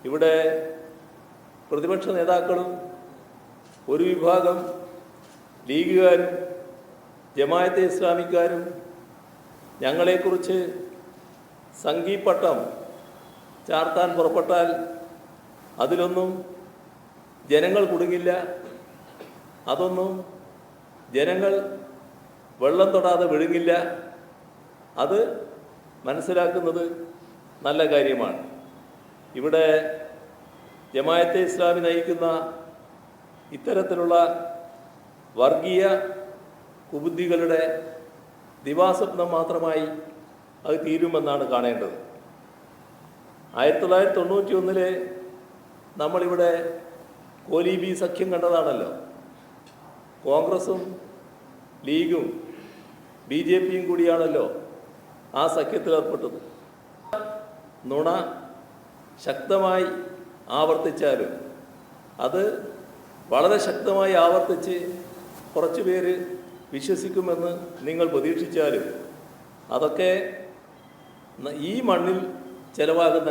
ഇവിടെ പ്രതിപക്ഷ നേതാക്കളും ഒരു വിഭാഗം ലീഗുകാരും ജമാഅത്തെ ഇസ്ലാമിക്കാരും ഞങ്ങളെക്കുറിച്ച് സംഘീപട്ടം ചാർത്താൻ പുറപ്പെട്ടാൽ അതിലൊന്നും ജനങ്ങൾ കുടുങ്ങില്ല, അതൊന്നും ജനങ്ങൾ വെള്ളം തൊടാതെ വിഴുങ്ങില്ല. അത് മനസ്സിലാക്കുന്നത് നല്ല കാര്യമാണ്. ഇവിടെ ജമാഅത്തെ ഇസ്ലാമി നയിക്കുന്ന ഇത്തരത്തിലുള്ള വർഗീയ കുബുദ്ധികളുടെ ദിവാസ്വപ്നം മാത്രമായി അത് തീരുമെന്നാണ് കാണേണ്ടത്. 1991 നമ്മളിവിടെ കോലീബി സഖ്യം കണ്ടതാണല്ലോ. കോൺഗ്രസും ലീഗും BJPയും കൂടിയാണല്ലോ ആ സഖ്യത്തിൽ ഏർപ്പെട്ടത്. നുണ ശക്തമായി ആവർത്തിച്ചാലും അത് വളരെ ശക്തമായി ആവർത്തിച്ച് കുറച്ച് പേര് വിശ്വസിക്കുമെന്ന് നിങ്ങൾ പ്രതീക്ഷിച്ചാലും അതൊക്കെ ഈ മണ്ണിൽ ചെലവാകുന്ന